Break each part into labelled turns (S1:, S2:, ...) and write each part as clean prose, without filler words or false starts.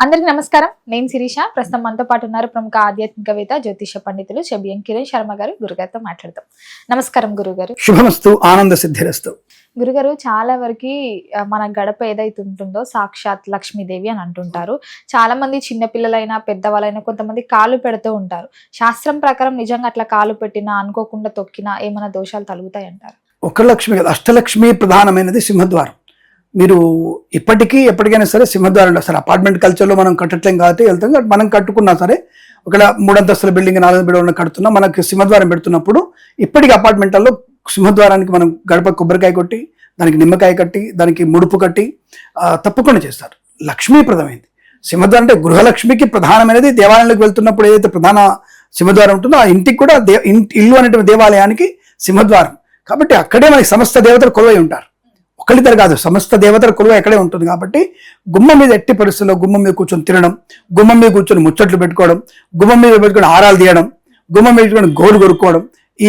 S1: అందరికి నమస్కారం. నేను శిరీష. ప్రస్తుతం మనతో పాటు ఉన్నారు ప్రముఖ ఆధ్యాత్మికవేత్త జ్యోతిష పండితులు చెబియం కిరణ్ శర్మ గారు. గురుగారితో మాట్లాడతాం. నమస్కారం గురుగారు.
S2: శుభమస్తు, ఆనంద సిద్ధిరస్తు.
S1: గురుగారు, చాలా వరకు మన గడప ఏదైతే ఉంటుందో సాక్షాత్ లక్ష్మీదేవి అని అంటుంటారు. చాలా మంది చిన్నపిల్లలైనా పెద్దవాళ్ళైనా కొంతమంది కాలు పెడుతూ ఉంటారు. శాస్త్రం ప్రకారం నిజంగా అట్లా కాలు పెట్టినా అనుకోకుండా తొక్కినా ఏమైనా దోషాలు తలుగుతాయి అంటారు?
S2: ఒక లక్ష్మి కదా, అష్టలక్ష్మి ప్రధానమైనది సింహద్వారం. మీరు ఇప్పటికీ ఎప్పటికైనా సరే సింహద్వారం సరే అపార్ట్మెంట్ కల్చర్లో మనం కట్టట్లేం కాబట్టి వెళ్తాం. మనం కట్టుకున్నా సరే ఒకవేళ 3 అంతస్తుల బిల్డింగ్ 4 బిల్డింగ్ కడుతున్నా మనకి సింహద్వారం పెడుతున్నప్పుడు ఇప్పటికీ అపార్ట్మెంట్లలో సింహద్వారానికి మనం గడప కొబ్బరికాయ కొట్టి దానికి నిమ్మకాయ కట్టి దానికి ముడుపు కట్టి తప్పకుండా చేస్తారు. లక్ష్మీప్రదమైంది సింహద్వారం. అంటే గృహలక్ష్మికి ప్రధానమైనది. దేవాలయంలోకి వెళ్తున్నప్పుడు ఏదైతే ప్రధాన సింహద్వారం ఉంటుందో ఆ ఇంటికి కూడా ఇల్లు అనేటువంటి దేవాలయానికి సింహద్వారం. కాబట్టి అక్కడే మనకి సమస్త దేవతలు కొలువై ఉంటారు. ఒకళ్ళిద్దరు కాదు, సమస్త దేవతల కొలువ ఎక్కడే ఉంటుంది. కాబట్టి గుమ్మం మీద ఎట్టి పరిస్థితుల్లో గుమ్మం మీద కూర్చొని తినడం, గుమ్మం మీద కూర్చొని ముచ్చట్లు పెట్టుకోవడం, గుమ్మం మీద పెట్టుకొని హారాలు తీయడం, గుమ్మం మీద పెట్టుకొని గోడు కొరుక్కోవడం,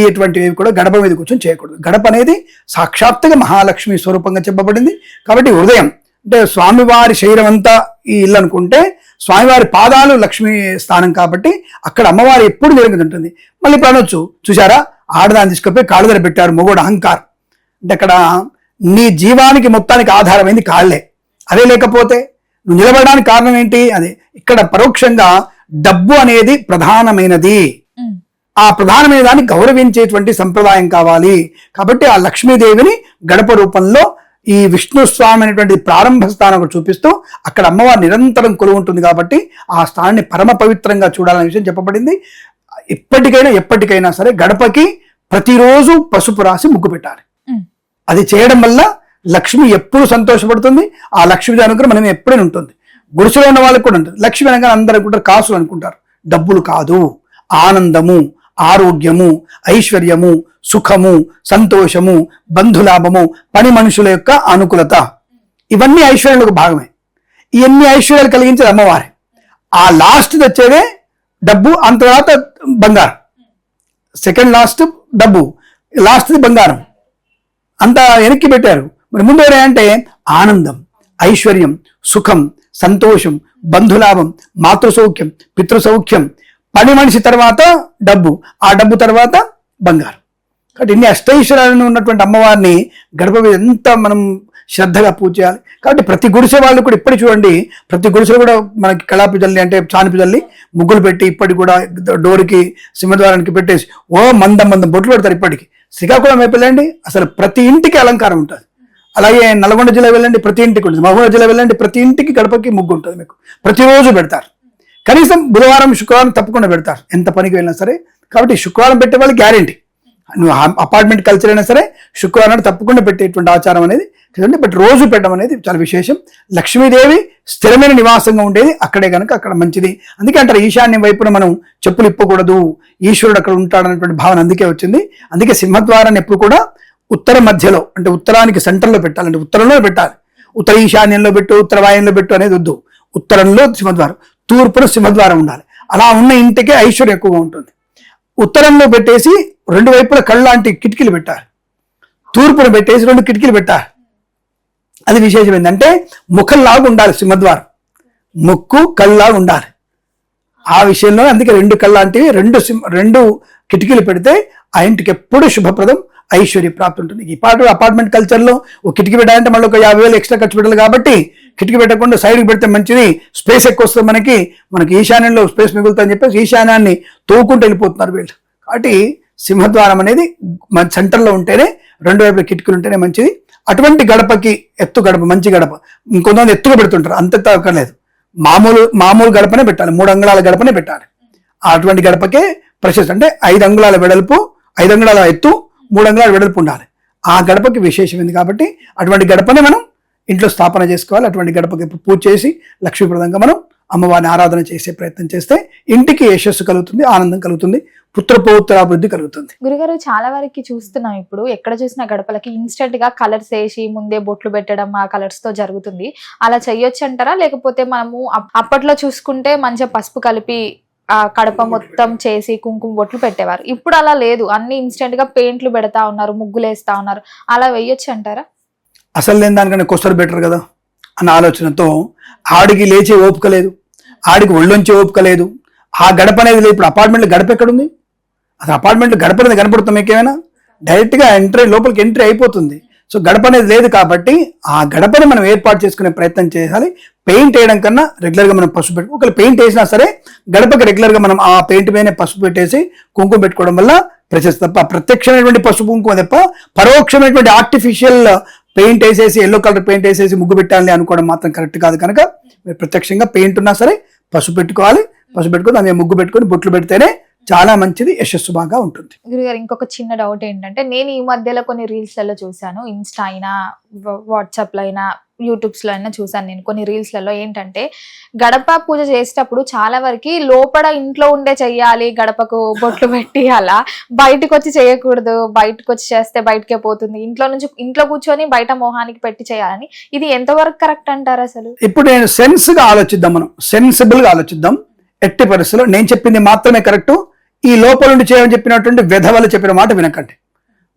S2: ఇటువంటివి కూడా గడప మీద కూర్చొని చేయకూడదు. గడప అనేది సాక్షాత్తుగా మహాలక్ష్మి స్వరూపంగా చెప్పబడింది. కాబట్టి ఉదయం అంటే స్వామివారి శరీరం అంతా ఈ ఇల్లు అనుకుంటే స్వామివారి పాదాలు లక్ష్మీ స్థానం కాబట్టి అక్కడ అమ్మవారి ఎప్పుడు జరుగుతుంటుంది. మళ్ళీ ఇప్పుడు అనొచ్చు, చూసారా ఆడదాన్ని తీసుకుపోయి కాళ్ళ దగ్గర పెట్టారు, మొగోడు అహంకారం. అంటే అక్కడ నీ జీవానికి మొత్తానికి ఆధారమైంది కాళ్లే. అదే లేకపోతే నువ్వు నిలబడడానికి కారణం ఏంటి? అదే ఇక్కడ పరోక్షంగా డబ్బు అనేది ప్రధానమైనది. ఆ ప్రధానమైన దాన్ని గౌరవించేటువంటి సంప్రదాయం కావాలి. కాబట్టి ఆ లక్ష్మీదేవిని గడప రూపంలో ఈ విష్ణు స్వామి అనేటువంటి ప్రారంభ స్థానం చూపిస్తూ అక్కడ అమ్మవారు నిరంతరం కొలువు ఉంటుంది. కాబట్టి ఆ స్థానాన్ని పరమ పవిత్రంగా చూడాలనే విషయం చెప్పబడింది. ఇప్పటికైనా ఎప్పటికైనా సరే గడపకి ప్రతిరోజు పసుపు రాసి ముగ్గు పెట్టాలి. అది చేయడం వల్ల లక్ష్మి ఎప్పుడు సంతోషపడుతుంది. ఆ లక్ష్మి అనుగ్రహం మనం ఎప్పుడైనా ఉంటుంది. గుడిసెలో ఉన్న వాళ్ళకి కూడా ఉంటుంది. లక్ష్మి అనగా అందరూ అనుకుంటారు కాసులు అనుకుంటారు. డబ్బులు కాదు, ఆనందము, ఆరోగ్యము, ఐశ్వర్యము, సుఖము, సంతోషము, బంధులాభము, పని మనుషుల యొక్క అనుకూలత, ఇవన్నీ ఐశ్వర్యాలకు భాగమే. ఇవన్నీ ఐశ్వర్యాలు కలిగించేది అమ్మవారే. ఆ లాస్ట్ తెచ్చేదే డబ్బు, అంత తర్వాత బంగారం. సెకండ్ లాస్ట్ డబ్బు, లాస్ట్ది బంగారం. అంతా వెనక్కి పెట్టారు. మరి ముందు అంటే ఆనందం, ఐశ్వర్యం, సుఖం, సంతోషం, బంధులాభం, మాతృసౌఖ్యం, పితృసౌఖ్యం, పని మనిషి తర్వాత డబ్బు, ఆ డబ్బు తర్వాత బంగారం. కాబట్టి ఇన్ని అష్టైశ్వర్యాలను ఉన్నటువంటి అమ్మవారిని గడప మీద ఎంత మనం శ్రద్ధగా పూజ చేయాలి. కాబట్టి ప్రతి గుడిసె వాళ్ళు కూడా ఇప్పటి చూడండి, ప్రతి గుడిసెలు కూడా మనకి కళాపి జల్లి అంటే చానిపి జల్లి ముగ్గులు పెట్టి ఇప్పటికి కూడా డోర్కి సింహద్వారానికి పెట్టేసి మందం బొట్లు పెడతారు. ఇప్పటికి శ్రీకాకుళం వైపు వెళ్ళండి, అసలు ప్రతి ఇంటికి అలంకారం ఉంటుంది. అలాగే నల్గొండ జిల్లా వెళ్ళండి, ప్రతి ఇంటికి ఉంటుంది. మహబూబ్ జిల్లా వెళ్ళండి, ప్రతి ఇంటికి గడపకి ముగ్గు ఉంటుంది. మీకు ప్రతిరోజు పెడతారు. కనీసం బుధవారం శుక్రవారం తప్పకుండా పెడతారు, ఎంత పనికి వెళ్ళినా సరే. కాబట్టి శుక్రవారం పెట్టే వాళ్ళు గ్యారెంటీ. నువ్వు అపార్ట్మెంట్ కల్చర్ అయినా సరే శుక్రవారం తప్పకుండా పెట్టేటువంటి ఆచారం అనేది కదండి. బట్ రోజు పెట్టడం అనేది చాలా విశేషం. లక్ష్మీదేవి స్థిరమైన నివాసంగా ఉండేది అక్కడే కనుక అక్కడ మంచిది. అందుకే అంటారు ఈశాన్యం వైపున మనం చెప్పులు ఇప్పకూడదు, ఈశ్వరుడు అక్కడ ఉంటాడనేటువంటి భావన అందుకే వచ్చింది. అందుకే సింహద్వారాన్ని ఎప్పుడు కూడా ఉత్తర మధ్యలో అంటే ఉత్తరానికి సెంటర్లో పెట్టాలంటే ఉత్తరంలో పెట్టాలి. ఉత్తర ఈశాన్యంలో పెట్టు, ఉత్తర వాయంలో పెట్టు అనేది వద్దు. ఉత్తరంలో సింహద్వారం, తూర్పున సింహద్వారం ఉండాలి. అలా ఉన్న ఇంటికే ఐశ్వర్యం ఎక్కువగా ఉంటుంది. ఉత్తరంలో పెట్టేసి 2 వైపుల కళ్ళలాంటి కిటికీలు పెట్టాలి. తూర్పున పెట్టేసి 2 కిటికీలు పెట్టాలి. అది విశేషమైంది. అంటే ముఖంలాగా ఉండాలి సింహద్వారం, ముక్కు కళ్ళలాగా ఉండాలి. ఆ విషయంలో అందుకే 2 కళ్ళలాంటివి 2 కిటికీలు పెడితే ఆ ఇంటికి ఎప్పుడు శుభప్రదం, ఐశ్వర్య ప్రాప్తి ఉంటుంది. ఈ అపార్ట్మెంట్ కల్చర్లో ఒక కిటికీ పెట్టాలంటే మళ్ళీ ఒక 50,000 ఎక్స్ట్రా ఖర్చు పెట్టాలి. కాబట్టి కిటికీ పెట్టకుండా సైడ్కి పెడితే మంచిది, స్పేస్ ఎక్కువ వస్తుంది. మనకి ఈశాన్యంలో స్పేస్ మిగులుతుందని చెప్పేసి ఈశాన్యాన్ని తోకుంటూ వెళ్ళిపోతున్నారు వీళ్ళు. కాబట్టి సింహద్వారం అనేది మన సెంటర్లో ఉంటేనే 2 వైపుల కిటికీలు ఉంటేనే మంచిది. అటువంటి గడపకి ఎత్తు గడప, మంచి గడప. ఇంకొంతమంది ఎత్తుగా పెడుతుంటారు, అంత అక్కర్లేదు. మామూలు గడపనే పెట్టాలి, 3 అంగుళాల గడపనే పెట్టాలి. అటువంటి గడపకే ప్రశస్తి. అంటే 5 అంగుళాల వెడల్పు, 5 అంగుళాల ఎత్తు, 3 అంగుళాల వెడల్పు ఉండాలి. ఆ గడపకి విశేషమైంది. కాబట్టి అటువంటి గడపనే మనం ఇంట్లో స్థాపన చేసుకోవాలి. అటువంటి గడపకి పూజ చేసి లక్ష్మీప్రదంగా మనం అమ్మవారిని ఆరాధన చేసే ప్రయత్నం చేస్తే ఇంటికి యశస్సు కలుగుతుంది, ఆనందం కలుగుతుంది, పుత్రపౌత్రాభివృద్ధి కలుగుతుంది.
S1: గురుగారు, చాలా వరకు చూస్తున్నాం ఇప్పుడు ఎక్కడ చూసిన గడపలకి ఇన్స్టెంట్ గా కలర్స్ వేసి ముందే బొట్లు పెట్టడం ఆ కలర్స్ తో జరుగుతుంది. అలా చెయ్యొచ్చు అంటారా? లేకపోతే మనము అప్పట్లో చూసుకుంటే మంచిగా పసుపు కలిపి ఆ కడప మొత్తం చేసి కుంకుమ బొట్లు పెట్టేవారు. ఇప్పుడు అలా లేదు, అన్ని ఇన్స్టెంట్ గా పెయింట్లు పెడతా ఉన్నారు, ముగ్గులు వేస్తా ఉన్నారు. అలా వేయొచ్చు అంటారా?
S2: అసలు లేని దానికన్నా కొసరు బెటర్ కదా. అన్న ఆలోచనతో ఆడికి లేచే ఓపిక లేదు, ఆడికి ఒళ్ళొంచే ఓపిక లేదు, ఆ గడప అనేది లేదు. ఇప్పుడు అపార్ట్మెంట్లో గడప ఎక్కడుంది? అసలు అపార్ట్మెంట్లో గడప అనేది కనపడుతుంది మీకేమైనా? డైరెక్ట్గా లోపలికి ఎంట్రీ అయిపోతుంది. సో గడప అనేది లేదు కాబట్టి ఆ గడపని మనం ఏర్పాటు చేసుకునే ప్రయత్నం చేయాలి. పెయింట్ వేయడం కన్నా రెగ్యులర్గా మనం పసుపు పెట్టు, ఒకవేళ పెయింట్ వేసినా సరే గడపకి రెగ్యులర్గా మనం ఆ పెయింట్ మీదనే పసుపు పెట్టేసి కుంకుమ పెట్టుకోవడం వల్ల ప్రశస్తి తప్ప ప్రత్యక్షమైనటువంటి పసుపు కుంకుమ తప్ప పరోక్షమైనటువంటి ఆర్టిఫిషియల్ పెయింట్ వేసేసి ఎల్లో కలర్ పెయింట్ వేసేసి ముగ్గు పెట్టాలి అనుకోవడం మాత్రం కరెక్ట్ కాదు. కనుక మీరు ప్రత్యక్షంగా పెయింట్ ఉన్నా సరే పసుపు పెట్టుకోవాలి. పసుపు పెట్టుకొని దాని మీద ముగ్గు పెట్టుకొని బొట్లు పెడితేనే చాలా మంచిది, యశస్సు బాగా ఉంటుంది.
S1: గురుగారు ఇంకొక చిన్న డౌట్ ఏంటంటే, నేను ఈ మధ్యలో కొన్ని రీల్స్లలో చూసాను, ఇన్స్టా అయినా వాట్సాప్లో అయినా యూట్యూబ్స్లో అయినా చూసాను నేను కొన్ని రీల్స్లలో. ఏంటంటే గడప పూజ చేసేటప్పుడు చాలా వరకు లోపల ఇంట్లో ఉండే చెయ్యాలి, గడపకు బొట్లు పెట్టి, అలా బయటకు వచ్చి చేయకూడదు, బయటకు వచ్చి చేస్తే బయటకే పోతుంది, ఇంట్లో కూర్చొని బయట మొహానికి పెట్టి చేయాలని, ఇది ఎంతవరకు కరెక్ట్ అంటారు అసలు?
S2: ఇప్పుడు నేను సెన్స్గా ఆలోచిద్దాం, మనం సెన్సిబుల్గా ఆలోచిద్దాం. ఎట్టి పరిస్థితుల్లో నేను చెప్పింది మాత్రమే కరెక్టు. ఈ లోపల ఉండి చేయమని చెప్పినటువంటి వెధవలు చెప్పిన మాట వినకండి,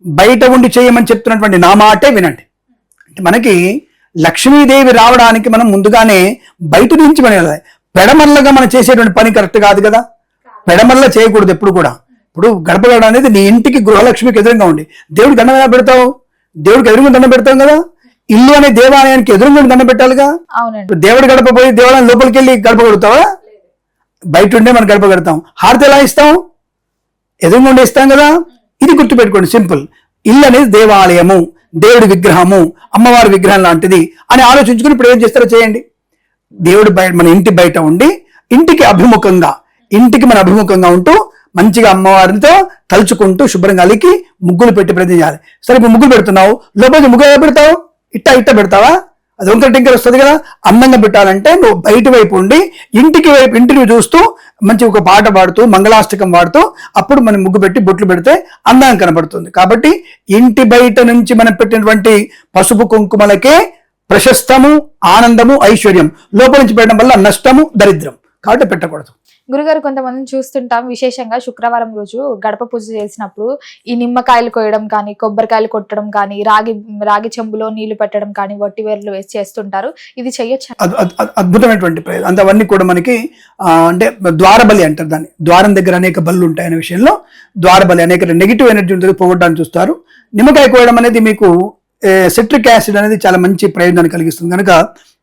S2: బయట ఉండి చేయమని చెప్తున్నటువంటి నా మాటే వినండి. అంటే మనకి లక్ష్మీదేవి రావడానికి మనం ముందుగానే బయట నుంచి మనం పెడమల్లగా మనం చేసేటువంటి పని కరెక్ట్ కాదు కదా. పెడమల్ల చేయకూడదు ఎప్పుడు కూడా. ఇప్పుడు గడప గడ అనేది నీ ఇంటికి గృహలక్ష్మికి ఎదురుగా ఉండి దేవుడికి దండం ఎలా పెడతావు? దేవుడికి ఎదురుగా దండం పెడతాం కదా. ఇల్లు అనే దేవాలయానికి ఎదురుగా దండం పెట్టాలిగా.
S1: అవునండి.
S2: దేవుడి గడప పోయి దేవాలయం లోపలికి వెళ్ళి గడప కొడతావా? బయట ఉండే మనం గడప కడతాం. హారతి ఎలా ఇస్తాం? ఎదురుగుండా ఇస్తాం కదా. ఇది గుర్తుపెట్టుకోండి, సింపుల్. ఇల్లు అనేది దేవాలయము, దేవుడి విగ్రహము, అమ్మవారి విగ్రహం లాంటిది అని ఆలోచించుకుని ఇప్పుడు ఏం చేస్తారో చేయండి. దేవుడి బయట, మన ఇంటి బయట ఉండి ఇంటికి మన అభిముఖంగా ఉంటూ మంచిగా అమ్మవారితో తలుచుకుంటూ శుభ్రంగా అలికి ముగ్గులు పెట్టి ప్రయత్నం చేయాలి. సరే ఇప్పుడు ముగ్గులు పెడుతున్నావు, లోపలికి ముగ్గు ఎలా పెడతావు? ఇట్ట పెడతావా? అది వంకర టింకర్ వస్తుంది కదా. అందంగా పెట్టాలంటే నువ్వు బయట వైపు ఉండి ఇంటిని చూస్తూ మంచి ఒక పాట పాడుతూ మంగళాష్టకం పాడుతూ అప్పుడు మనం ముగ్గు పెట్టి బొట్లు పెడితే అందంగా కనబడుతుంది. కాబట్టి ఇంటి బయట నుంచి మనం పెట్టినటువంటి పసుపు కుంకుమలకే ప్రశస్తము, ఆనందము, ఐశ్వర్యం. లోపల నుంచి పెట్టడం వల్ల నష్టము, దరిద్రం. కాబట్టి పెట్టకూడదు.
S1: గురుగారు కొంతమందిని చూస్తుంటాం, విశేషంగా శుక్రవారం రోజు గడప పూజ చేసినప్పుడు ఈ నిమ్మకాయలు కోయడం కానీ, కొబ్బరికాయలు కొట్టడం కానీ, రాగి చెంబులో నీళ్లు పెట్టడం కానీ, వట్టి వేర్లు వేసి చేస్తుంటారు. ఇది చెయ్యొచ్చు?
S2: అద్భుతమైనటువంటి ప్రయోజనం. అంత అవన్నీ కూడా మనకి అంటే ద్వారబలి అంటారు దాన్ని. ద్వారం దగ్గర అనేక బళ్ళు ఉంటాయనే విషయంలో ద్వారబలి, అనేక నెగిటివ్ ఎనర్జీ ఉంటుంది, పోగొట్టడానికి చూస్తారు. నిమ్మకాయ కోయడం అనేది మీకు సిట్రిక్ యాసిడ్ అనేది చాలా మంచి ప్రయోజనాన్ని కలిగిస్తుంది. కనుక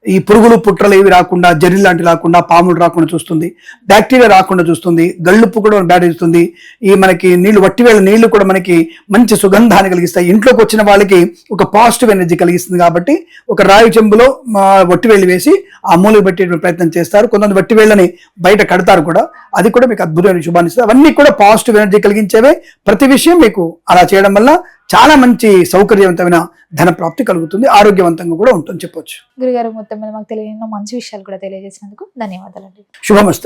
S2: ఈ పురుగులు పుట్రలు ఏవి రాకుండా, జర్రి లాంటివి రాకుండా, పాములు రాకుండా చూస్తుంది, బ్యాక్టీరియా రాకుండా చూస్తుంది, గళ్ళుప్పు కూడా బ్యాడ్ ఇస్తుంది. ఈ మనకి నీళ్లు, వట్టివేళ్ళ నీళ్లు కూడా మనకి మంచి సుగంధాన్ని కలిగిస్తాయి. ఇంట్లోకి వచ్చిన వాళ్ళకి ఒక పాజిటివ్ ఎనర్జీ కలిగిస్తుంది. కాబట్టి ఒక రాయి చెంబులో వట్టివేళ్ళు వేసి ఆ మూలకు పెట్టే ప్రయత్నం చేస్తారు. కొంతమంది వట్టివేళ్ళని బయట కడతారు కూడా, అది కూడా మీకు అద్భుతమైన శుభాన్ని ఇస్తుంది. అవన్నీ కూడా పాజిటివ్ ఎనర్జీ కలిగించేవే. ప్రతి విషయం మీకు అలా చేయడం వల్ల చాలా మంచి సౌకర్యవంతమైన ధన ప్రాప్తి కలుగుతుంది, ఆరోగ్యవంతంగా కూడా ఉంటుంది చెప్పొచ్చు.
S1: గురుగారు మొత్తం మీద మాకు తెలియని మంచి విషయాలు కూడా తెలియజేసినందుకు ధన్యవాదాలండి.
S2: శుభమస్తు.